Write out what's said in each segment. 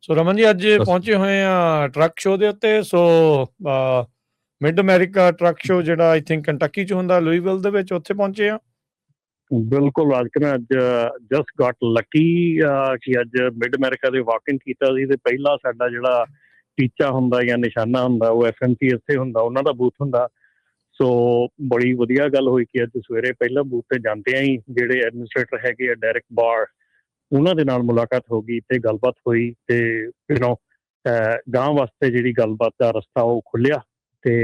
ਸੋ ਰਮਨ ਜੀ ਅੱਜ ਪਹੁੰਚੇ ਹੋਏ ਆ ਟਰੱਕ ਸ਼ੋਅ ਦੇ ਉੱਤੇ। ਸੋ ਮਿਡ ਅਮਰੀਕਾ ਟਰੱਕ ਸ਼ੋਅ ਜਿਹੜਾ ਆਈ ਥਿੰਕ ਕੰਟਕੀ 'ਚ ਹੁੰਦਾ, ਲੂਈਵਿਲ ਦੇ ਵਿੱਚ, ਉੱਥੇ ਪਹੁੰਚੇ ਆ। ਬਿਲਕੁਲ ਅੱਜ ਜਸਟ ਗਾਟ ਲੱਕੀ ਕਿ ਅੱਜ ਮਿਡ ਅਮਰੀਕਾ ਦੇ ਵਾਕਿੰਗ ਕੀਤਾ ਸੀ। ਤੇ ਪਹਿਲਾ ਸਾਡਾ ਜਿਹੜਾ ਟੀਚਾ ਹੁੰਦਾ ਜਾਂ ਨਿਸ਼ਾਨਾ ਹੁੰਦਾ ਉਹ FMCSA ਹੁੰਦਾ, ਉਹਨਾਂ ਦਾ ਬੂਥ ਹੁੰਦਾ। ਸੋ ਬੜੀ ਵਧੀਆ ਗੱਲ ਹੋਈ ਕਿ ਅੱਜ ਸਵੇਰੇ ਪਹਿਲਾਂ ਬੂਥ ਤੇ ਜਾਂਦੇ ਹੀ ਜਿਹੜੇ ਐਡਮਿਨਿਸਟ੍ਰੇਟਰ ਹੈਗੇ ਆ ਡੈਰੇਕ ਬਾਰ, ਉਹਨਾਂ ਦੇ ਨਾਲ ਮੁਲਾਕਾਤ ਹੋ ਗਈ ਤੇ ਗੱਲਬਾਤ ਹੋਈ ਤੇ ਗਾਂਹ ਵਾਸਤੇ ਜਿਹੜੀ ਗੱਲਬਾਤ ਦਾ ਰਸਤਾ ਉਹ ਖੁੱਲਿਆ ਤੇ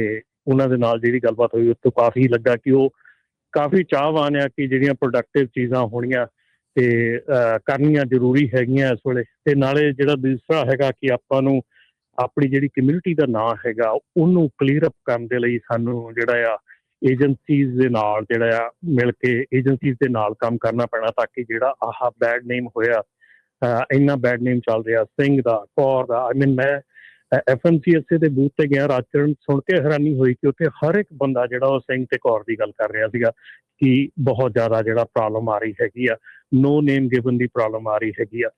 ਉਹਨਾਂ ਦੇ ਨਾਲ ਜਿਹੜੀ ਗੱਲਬਾਤ ਹੋਈ ਉਸ ਤੋਂ ਕਾਫੀ ਲੱਗਾ ਕਿ ਉਹ ਕਾਫੀ ਚਾਹਵਾਨ ਆ ਕਿ ਜਿਹੜੀਆਂ ਪ੍ਰੋਡਕਟਿਵ ਚੀਜ਼ਾਂ ਹੋਣੀਆਂ ਤੇ ਕਰਨੀਆਂ ਜ਼ਰੂਰੀ ਹੈਗੀਆਂ ਇਸ ਵੇਲੇ। ਤੇ ਨਾਲੇ ਜਿਹੜਾ ਦੂਸਰਾ ਹੈਗਾ ਕਿ ਆਪਾਂ ਨੂੰ ਆਪਣੀ ਜਿਹੜੀ ਕਮਿਊਨਿਟੀ ਦਾ ਨਾਂ ਹੈਗਾ ਉਹਨੂੰ ਕਲੀਅਰ ਅਪ ਕਰਨ ਦੇ ਲਈ ਸਾਨੂੰ ਜਿਹੜਾ ਆ ਏਜੰਸੀਜ਼ ਦੇ ਨਾਲ ਜਿਹੜਾ ਆ ਮਿਲ ਕੇ ਏਜੰਸੀਜ਼ ਦੇ ਨਾਲ ਕੰਮ ਕਰਨਾ ਪੈਣਾ, ਤਾਂ ਕਿ ਜਿਹੜਾ ਆਹ ਬੈਡ ਨੇਮ ਹੋਇਆ, ਇੰਨਾ ਬੈਡ ਨੇਮ ਚੱਲ ਰਿਹਾ ਸਿੰਘ ਦਾ, ਕੌਰ ਦਾ। ਮੈਂ FMCSA ਦੇ ਬੂਥ ਤੇ ਗਿਆ, ਰਾਜਚਰਨ ਸੁਣ ਕੇ ਹੈਰਾਨੀ ਹੋਈ ਕਿ ਉੱਥੇ ਹਰ ਇੱਕ ਬੰਦਾ ਜਿਹੜਾ ਉਹ ਸਿੰਘ ਤੇ ਕੌਰ ਦੀ ਗੱਲ ਕਰ ਰਿਹਾ ਸੀਗਾ ਕਿ ਬਹੁਤ ਜ਼ਿਆਦਾ ਜਿਹੜਾ ਪ੍ਰੋਬਲਮ ਆ ਰਹੀ ਹੈਗੀ ਆ, ਨੋ ਨੇਮ ਗਿਵਨ ਦੀ ਪ੍ਰੋਬਲਮ ਆ ਰਹੀ ਹੈਗੀ ਆ।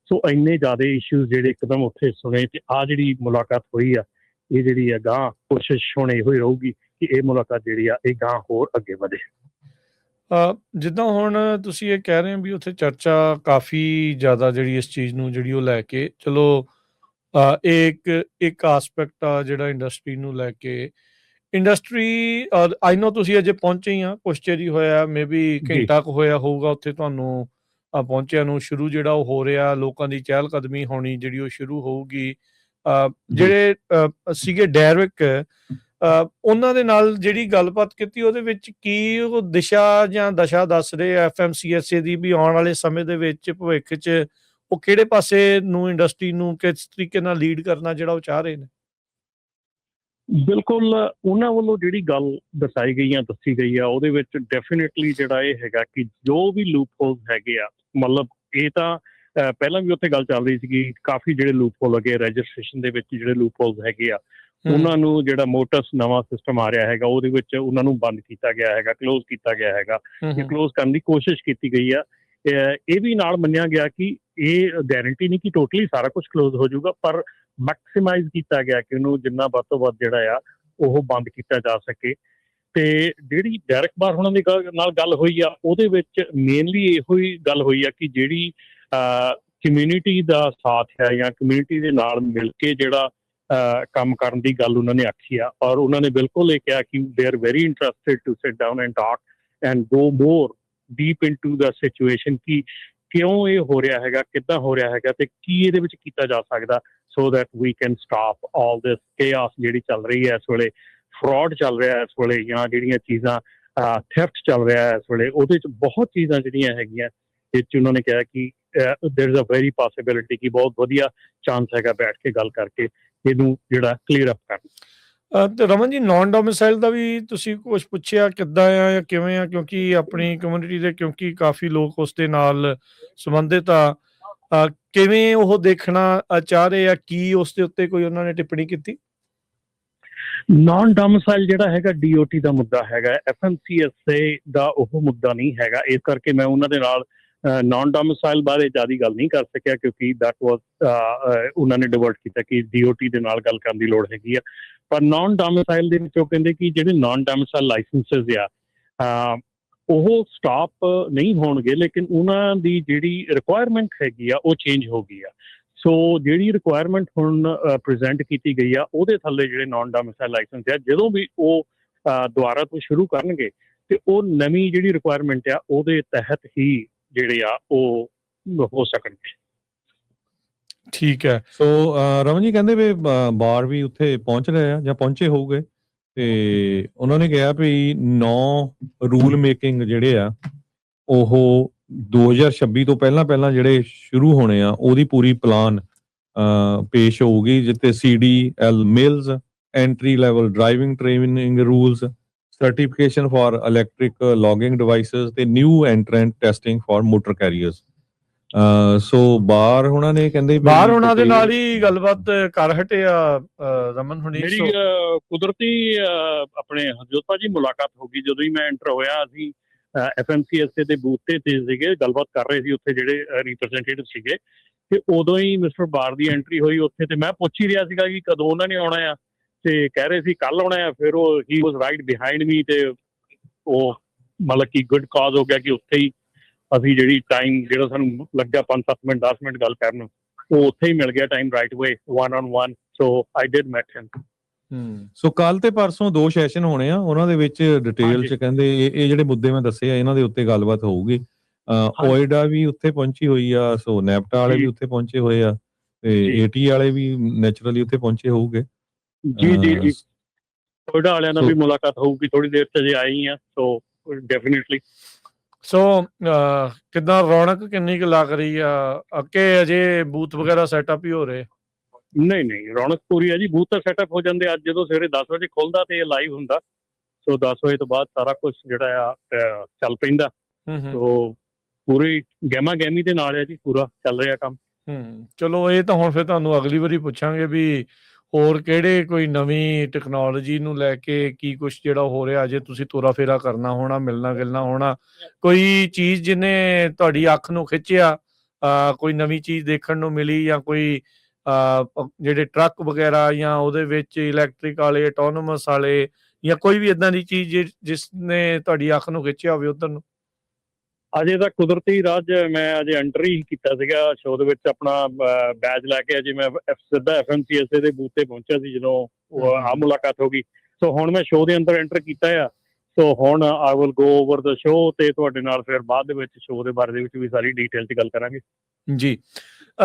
ਸੋ ਇੰਨੇ ਜ਼ਿਆਦਾ ਇਸ਼ੂਜ਼ ਜਿਹੜੇ ਇੱਕਦਮ ਉੱਥੇ ਸੁਣੇ ਤੇ ਆਹ ਜਿਹੜੀ ਮੁਲਾਕਾਤ ਹੋਈ ਆ, ਇਹ ਜਿਹੜੀ ਆ ਗਾਂਹ ਕੋਸ਼ਿਸ਼ ਹੁਣ ਇਹੋ ਹੀ ਰਹੂਗੀ ਕਿ ਇਹ ਮੁਲਾਕਾਤ ਜਿਹੜੀ ਆ ਇਹ ਗਾਂਹ ਹੋਰ ਅੱਗੇ ਵਧੇ। ਜਿੱਦਾਂ ਹੁਣ ਤੁਸੀਂ ਇਹ ਕਹਿ ਰਹੇ ਹੋ ਵੀ ਉੱਥੇ ਚਰਚਾ ਕਾਫੀ ਜ਼ਿਆਦਾ ਜਿਹੜੀ ਇਸ ਚੀਜ਼ ਨੂੰ ਜਿਹੜੀ ਉਹ ਲੈ ਕੇ, ਚਲੋ ਇਹ ਇੱਕ ਆਸਪੈਕਟ ਆ ਜਿਹੜਾ ਇੰਡਸਟਰੀ ਨੂੰ ਲੈ ਕੇ। ਇੰਡਸਟਰੀ ਆਈ ਨੋ ਤੁਸੀਂ ਅਜੇ ਪਹੁੰਚੇ ਹੀ ਆ, ਕੁਛ ਚਿਰ ਹੀ ਹੋਇਆ, ਮੇ ਬੀ ਘੰਟਾ ਕੁ ਹੋਇਆ ਹੋਊਗਾ ਉੱਥੇ ਤੁਹਾਨੂੰ ਪਹੁੰਚਿਆਂ ਨੂੰ। ਸ਼ੁਰੂ ਜਿਹੜਾ ਉਹ ਹੋ ਰਿਹਾ, ਲੋਕਾਂ ਦੀ ਚਹਿਲ ਕਦਮੀ ਹੋਣੀ ਜਿਹੜੀ ਉਹ ਸ਼ੁਰੂ ਹੋਊਗੀ। ਜਿਹੜੇ ਸੀਗੇ ਡੈਰਿਕ, ਉਹਨਾਂ ਦੇ ਨਾਲ ਜਿਹੜੀ ਗੱਲਬਾਤ ਕੀਤੀ ਉਹਦੇ ਵਿੱਚ ਕੀ ਉਹ ਦਿਸ਼ਾ ਜਾਂ ਦਸ਼ਾ ਦੱਸ ਰਹੇ FMCSA ਦੀ ਵੀ ਆਉਣ ਵਾਲੇ ਸਮੇਂ ਦੇ ਵਿੱਚ ਭਵਿੱਖ 'ਚ ਉਹ ਕਿਹੜੇ ਪਾਸੇ ਨੂੰ ਇੰਡਸਟਰੀ ਨੂੰ ਕਿਸ ਤਰੀਕੇ ਨਾਲ ਲੀਡ ਕਰਨਾ ਜਿਹੜਾ ਉਹ ਚਾਹ ਰਹੇ ਨੇ? ਬਿਲਕੁਲ, ਉਹਨਾਂ ਵੱਲੋਂ ਜਿਹੜੀ ਗੱਲ ਦੱਸੀ ਗਈ ਆ ਉਹਦੇ ਵਿੱਚ ਡੈਫੀਨੇਟਲੀ ਜਿਹੜਾ ਇਹ ਹੈਗਾ ਕਿ ਜੋ ਵੀ ਲੂਪ ਹੋਲਸ ਹੈਗੇ ਆ, ਮਤਲਬ ਇਹ ਤਾਂ ਪਹਿਲਾਂ ਵੀ ਉੱਥੇ ਗੱਲ ਚੱਲ ਰਹੀ ਸੀਗੀ, ਕਾਫੀ ਜਿਹੜੇ ਲੂਪ ਹੋਲ ਹੈਗੇ ਰਜਿਸਟ੍ਰੇਸ਼ਨ ਦੇ ਵਿੱਚ, ਜਿਹੜੇ ਲੂਪ ਹੋਲਸ ਹੈਗੇ ਆ ਉਹਨਾਂ ਨੂੰ ਜਿਹੜਾ ਮੋਟਰਸ ਨਵਾਂ ਸਿਸਟਮ ਆ ਰਿਹਾ ਹੈਗਾ ਉਹਦੇ ਵਿੱਚ ਉਹਨਾਂ ਨੂੰ ਬੰਦ ਕੀਤਾ ਗਿਆ ਹੈਗਾ, ਕਲੋਜ਼ ਕੀਤਾ ਗਿਆ ਹੈਗਾ। ਇਹ ਕਲੋਜ਼ ਕਰਨ ਦੀ ਕੋਸ਼ਿਸ਼ ਕੀਤੀ ਗਈ ਆ। ਇਹ ਵੀ ਨਾਲ ਮੰਨਿਆ ਗਿਆ ਕਿ ਇਹ ਗਾਰੰਟੀ ਨਹੀਂ ਕਿ ਟੋਟਲੀ ਸਾਰਾ ਕੁਝ ਕਲੋਜ਼ ਹੋ ਜਾਊਗਾ, ਪਰ ਮੈਕਸੀਮਾਈਜ਼ ਕੀਤਾ ਗਿਆ ਕਿ ਉਹਨੂੰ ਜਿੰਨਾ ਵੱਧ ਤੋਂ ਵੱਧ ਜਿਹੜਾ ਆ ਉਹ ਬੰਦ ਕੀਤਾ ਜਾ ਸਕੇ। ਤੇ ਜਿਹੜੀ ਡੈਰੇਕ ਬਾਰ ਉਹਨਾਂ ਦੀ ਨਾਲ ਗੱਲ ਹੋਈ ਆ ਉਹਦੇ ਵਿੱਚ ਮੇਨਲੀ ਇਹੋ ਹੀ ਗੱਲ ਹੋਈ ਆ ਕਿ ਜਿਹੜੀ ਕਮਿਊਨਿਟੀ ਦਾ ਸਾਥ ਹੈ ਜਾਂ ਕਮਿਊਨਿਟੀ ਦੇ ਨਾਲ ਮਿਲ ਕੇ ਜਿਹੜਾ ਕੰਮ ਕਰਨ ਦੀ ਗੱਲ ਉਹਨਾਂ ਨੇ ਆਖੀ ਆ। ਔਰ ਉਹਨਾਂ ਨੇ ਬਿਲਕੁਲ ਇਹ ਕਿਹਾ ਕਿ they are very interested to sit down and talk and go more deep into the situation ਕਿ ਕਿਉਂ ਇਹ ਹੋ ਰਿਹਾ ਹੈਗਾ, ਕਿੱਦਾਂ ਹੋ ਰਿਹਾ ਹੈਗਾ ਤੇ ਕੀ ਇਹਦੇ ਵਿੱਚ ਕੀਤਾ ਜਾ ਸਕਦਾ, so that we can stop all this chaos ਜਿਹੜੀ ਚੱਲ ਰਹੀ ਹੈ ਇਸ ਵੇਲੇ, ਫਰੋਡ ਚੱਲ ਰਿਹਾ ਇਸ ਵੇਲੇ, ਜਾਂ ਜਿਹੜੀਆਂ ਚੀਜ਼ਾਂ ਥੈਫਟ ਚੱਲ ਰਿਹਾ ਇਸ ਵੇਲੇ। ਉਹਦੇ 'ਚ ਬਹੁਤ ਚੀਜ਼ਾਂ ਜਿਹੜੀਆਂ ਹੈਗੀਆਂ ਜਿਸ 'ਚ ਉਹਨਾਂ ਨੇ ਕਿਹਾ ਕਿ there is a very possibility ਕਿ ਬਹੁਤ ਵਧੀਆ ਚਾਂਸ ਹੈਗਾ ਬੈਠ ਕੇ ਗੱਲ ਕਰਕੇ ਇਹਨੂੰ ਜਿਹੜਾ ਕਲੀਅਰ ਅਪ ਕਰਨ। ਤੇ ਰਮਨ ਜੀ, ਨੌਨ ਡੋਮਿਸਾਈਲ ਦਾ ਵੀ ਤੁਸੀਂ ਕੁਛ ਪੁੱਛਿਆ ਕਿੱਦਾਂ ਆ ਜਾਂ ਕਿਵੇਂ ਆ? ਕਿਉਂਕਿ ਆਪਣੀ ਕਮਿਊਨਿਟੀ ਦੇ ਕਿਉਂਕਿ ਕਾਫੀ ਲੋਕ ਉਸ ਦੇ ਨਾਲ ਸੰਬੰਧਿਤ ਆ, ਕਿਵੇਂ ਉਹ ਦੇਖਣਾ ਚਾਹ ਰਹੇ ਆ? ਕੀ ਉਸ ਦੇ ਉੱਤੇ ਕੋਈ ਉਹਨਾਂ ਨੇ ਟਿੱਪਣੀ ਕੀਤੀ? ਨੌਨ ਡੋਮਿਸਾਈਲ ਜਿਹੜਾ ਹੈਗਾ DOT ਦਾ ਮੁੱਦਾ ਹੈਗਾ, FMCSA ਦਾ ਉਹ ਮੁੱਦਾ ਨਹੀਂ ਹੈਗਾ। ਇਸ ਕਰਕੇ ਮੈਂ ਉਹਨਾਂ ਦੇ ਨਾਲ ਨੌਨ ਡੋਮਿਸਾਈਲ ਬਾਰੇ ਜ਼ਿਆਦਾ ਗੱਲ ਨਹੀਂ ਕਰ ਸਕਿਆ ਕਿਉਂਕਿ ਦੈਟ ਵਾਜ਼ ਉਹਨਾਂ ਨੇ ਡਿਵਰਟ ਕੀਤਾ ਕਿ DOT ਦੇ ਨਾਲ ਗੱਲ ਕਰਨ ਦੀ ਲੋੜ ਹੈਗੀ ਆ। ਪਰ ਨੌਨ ਡੋਮਿਸਾਈਲ ਦੇ ਵਿੱਚ ਉਹ ਕਹਿੰਦੇ ਕਿ ਜਿਹੜੇ ਨੌਨ ਡੋਮਿਸਾਈਲ ਲਾਇਸੈਂਸਿਸ ਆ ਉਹ ਸਟਾਪ ਨਹੀਂ ਹੋਣਗੇ, ਲੇਕਿਨ ਉਹਨਾਂ ਦੀ ਜਿਹੜੀ ਰਿਕੁਆਇਰਮੈਂਟ ਹੈਗੀ ਆ ਉਹ ਚੇਂਜ ਹੋ ਗਈ ਆ। ਸੋ ਜਿਹੜੀ ਰਿਕੁਆਇਰਮੈਂਟ ਹੁਣ ਪ੍ਰੈਜ਼ੈਂਟ ਕੀਤੀ ਗਈ ਆ ਉਹਦੇ ਥੱਲੇ ਜਿਹੜੇ ਨੌਨ ਡੋਮਿਸਾਈਲ ਲਾਇਸੈਂਸ ਆ ਜਦੋਂ ਵੀ ਉਹ ਦੁਬਾਰਾ ਤੋਂ ਸ਼ੁਰੂ ਕਰਨਗੇ ਤੇ ਉਹ ਨਵੀਂ ਜਿਹੜੀ ਰਿਕੁਆਇਰਮੈਂਟ ਆ ਉਹਦੇ ਤਹਿਤ ਹੀ ਜਿਹੜੇ ਆ ਉਹ ਹੋ ਸਕਣਗੇ। ਠੀਕ ਹੈ। ਸੋ ਰਮਨ ਜੀ ਕਹਿੰਦੇ ਵੀ ਬਾਰ ਵੀ ਉੱਥੇ ਪਹੁੰਚ ਰਹੇ ਆ ਜਾਂ ਪਹੁੰਚੇ ਹੋਊਗੇ ਤੇ ਉਹਨਾਂ ਨੇ ਕਿਹਾ ਵੀ 9 ਰੂਲ ਮੇਕਿੰਗ ਜਿਹੜੇ ਆ ਉਹ 2026 ਤੋਂ ਪਹਿਲਾਂ ਜਿਹੜੇ ਸ਼ੁਰੂ ਹੋਣੇ ਆ ਉਹਦੀ ਪੂਰੀ ਪਲਾਨ ਪੇਸ਼ ਹੋਊਗੀ, ਜਿੱਥੇ CDL mills, entry level driving training rules, certification for electric logging devices ਤੇ new entrant testing for motor carriers. So ਬਾਹਰ ਉਹਨਾਂ ਨੇ ਕਹਿੰਦੇ ਬਾਹਰ ਉਹਨਾਂ ਦੇ ਨਾਲ ਹੀ ਗੱਲਬਾਤ ਕਰ ਹਟੇ ਆ ਰਮਨ ਹੁਣੀ। ਮੇਰੀ ਕੁਦਰਤੀ ਆਪਣੇ ਹਰਜੋਤ ਜੀ ਮੁਲਾਕਾਤ ਹੋ ਗਈ ਜਦੋਂ ਹੀ ਮੈਂ ਐਂਟਰ ਹੋਇਆ। ਅਸੀਂ FMCSA ਦੇ ਬੂਥ ਤੇ ਸੀਗੇ, ਗੱਲਬਾਤ ਕਰ ਰਹੇ ਸੀ ਉੱਥੇ ਜਿਹੜੇ ਰਿਪਰੈਜ਼ੈਂਟੇਟਿਵ ਸੀਗੇ ਤੇ ਉਦੋਂ ਹੀ ਮਿਸਟਰ ਬਾਰ ਦੀ ਐਂਟਰੀ ਹੋਈ ਉੱਥੇ, ਤੇ ਮੈਂ ਪੁੱਛ ਹੀ ਰਿਹਾ ਸੀਗਾ ਕਿ ਕਦੋਂ ਉਹਨਾਂ ਨੇ ਆਉਣਾ ਆ, ਤੇ ਕਹਿ ਰਹੇ ਸੀ ਕੱਲ ਆਉਣਾ ਆ। ਫਿਰ ਉਹ ਹੀ ਵਾਸ ਰਾਈਟ ਬਿਹਾਈਂਡ ਮੀ, ਤੇ ਉਹ ਮਤਲਬ ਕਿ ਗੁੱਡ ਕਾਜ਼ ਹੋ ਗਿਆ ਕਿ ਉੱਥੇ ਹੀ ਅਸੀਂ ਜਿਹੜੀ ਟਾਈਮ ਜਿਹੜਾ ਸਾਨੂੰ ਲੱਗਾ 5-7 ਮਿੰਟ 10 ਮਿੰਟ ਗੱਲ ਕਰਨ ਨੂੰ, ਉਹ ਉੱਥੇ ਹੀ ਮਿਲ ਗਿਆ time right way, 1-on-1। So I did met him. So ਕੱਲ ਤੇ ਪਰਸੋਂ 2 ਸੈਸ਼ਨ ਹੋਣੇ ਆ, ਉਹਨਾਂ ਦੇ ਵਿੱਚ ਡਿਟੇਲ ਚ ਕਹਿੰਦੇ ਇਹ ਜਿਹੜੇ ਮੁੱਦੇ ਮੈਂ ਦੱਸੇ ਆ ਇਹਨਾਂ ਦੇ ਉੱਤੇ ਗੱਲਬਾਤ ਹੋਊਗੀ। ਓਇਡਾ ਵੀ ਉੱਥੇ ਪਹੁੰਚੀ ਹੋਈ ਆ, ਸੋ ਨੈਪਟਾ ਵਾਲੇ ਵੀ ਉੱਥੇ ਪਹੁੰਚੇ ਹੋਏ ਆ, ਤੇ ਏਟੀ ਵਾਲੇ ਵੀ ਨੈਚੁਰਲੀ ਉੱਥੇ ਪਹੁੰਚੇ ਹੋਊਗੇ। ਜੀ ਓਇਡਾ ਵਾਲਿਆਂ ਨਾਲ ਵੀ ਮੁਲਾਕਾਤ ਹੋਊਗੀ ਥੋੜੀ ਦੇਰ ਚ, ਜੇ ਆਈ ਆ। ਸੋ ਡੈਫੀਨਿਟਲੀ। ਸੋ ਕਿੱਦਾਂ ਰੌਣਕ ਕਿੰਨੀ ਕੁ ਲੱਗ ਰਹੀ ਆ, ਅੱਗੇ ਅਜੇ ਬੂਥ ਵਗੈਰਾ ਸੈਟਅਪ ਹੀ ਹੋ ਰਹੇ? ਨਹੀਂ, ਰੌਣਕ ਪੂਰੀ ਹੈ ਜੀ। ਬੂਥ ਤਾਂ ਸੈਟਅਪ ਹੋ ਜਾਂਦੇ ਅੱਜ, ਜਦੋਂ ਸਵੇਰੇ 10 ਵਜੇ ਖੁੱਲਦਾ ਤੇ ਲਾਈਵ ਹੁੰਦਾ। ਸੋ 10 ਵਜੇ ਤੋਂ ਬਾਅਦ ਸਾਰਾ ਕੁਝ ਜਿਹੜਾ ਆ ਚੱਲ ਪੈਂਦਾ। ਸੋ ਪੂਰੀ ਗਹਿਮਾ ਗਹਿਮੀ ਦੇ ਨਾਲ ਹੈ ਜੀ, ਪੂਰਾ ਚੱਲ ਰਿਹਾ ਕੰਮ। ਚਲੋ ਇਹ ਤਾਂ ਹੁਣ ਫਿਰ ਤੁਹਾਨੂੰ ਅਗਲੀ ਵਾਰੀ ਪੁੱਛਾਂਗੇ ਵੀ ਹੋਰ ਕਿਹੜੇ ਕੋਈ ਨਵੀਂ ਟੈਕਨੋਲੋਜੀ ਨੂੰ ਲੈ ਕੇ ਕੀ ਕੁਛ ਜਿਹੜਾ ਹੋ ਰਿਹਾ, ਜੇ ਤੁਸੀਂ ਤੋਰਾ ਫੇਰਾ ਕਰਨਾ ਹੋਣਾ, ਮਿਲਣਾ ਗਿਲਣਾ ਹੋਣਾ, ਕੋਈ ਚੀਜ਼ ਜਿਹਨੇ ਤੁਹਾਡੀ ਅੱਖ ਨੂੰ ਖਿੱਚਿਆ, ਕੋਈ ਨਵੀਂ ਚੀਜ਼ ਦੇਖਣ ਨੂੰ ਮਿਲੀ, ਜਾਂ ਕੋਈ ਜਿਹੜੇ ਟਰੱਕ ਵਗੈਰਾ ਜਾਂ ਉਹਦੇ ਵਿੱਚ ਇਲੈਕਟ੍ਰਿਕ ਵਾਲੇ, ਆਟੋਨੋਮਸ ਵਾਲੇ, ਜਾਂ ਕੋਈ ਵੀ ਇਦਾਂ ਦੀ ਚੀਜ਼ ਜਿਸ ਨੇ ਤੁਹਾਡੀ ਅੱਖ ਨੂੰ ਖਿੱਚਿਆ ਹੋਵੇ ਉੱਧਰ ਨੂੰ? ਅਜੇ ਤਾਂ ਕੁਦਰਤੀ ਰਾਜ ਮੈਂ ਅਜੇ ਐਂਟਰ ਹੀ ਕੀਤਾ ਸੀਗਾ ਸ਼ੋਅ ਦੇ ਵਿੱਚ, ਆਪਣਾ ਬੈਜ ਲੈ ਕੇ। ਅਜੇ ਮੈਂ ਸਿੱਧਾ FMCSA ਦੇ ਬੂਥ ਤੇ ਪਹੁੰਚਿਆ ਸੀ ਜਦੋਂ ਆਹ ਮੁਲਾਕਾਤ ਹੋ ਗਈ। ਸੋ ਹੁਣ ਮੈਂ ਸ਼ੋਅ ਦੇ ਅੰਦਰ ਐਂਟਰ ਕੀਤਾ ਆ। ਸੋ ਹੁਣ I will go over the show, ਤੇ ਤੁਹਾਡੇ ਨਾਲ ਫਿਰ ਬਾਅਦ ਦੇ ਵਿੱਚ ਸ਼ੋਅ ਦੇ ਬਾਰੇ ਦੇ ਵਿੱਚ ਵੀ ਸਾਰੀ ਡੀਟੇਲ 'ਚ ਗੱਲ ਕਰਾਂਗੇ ਜੀ।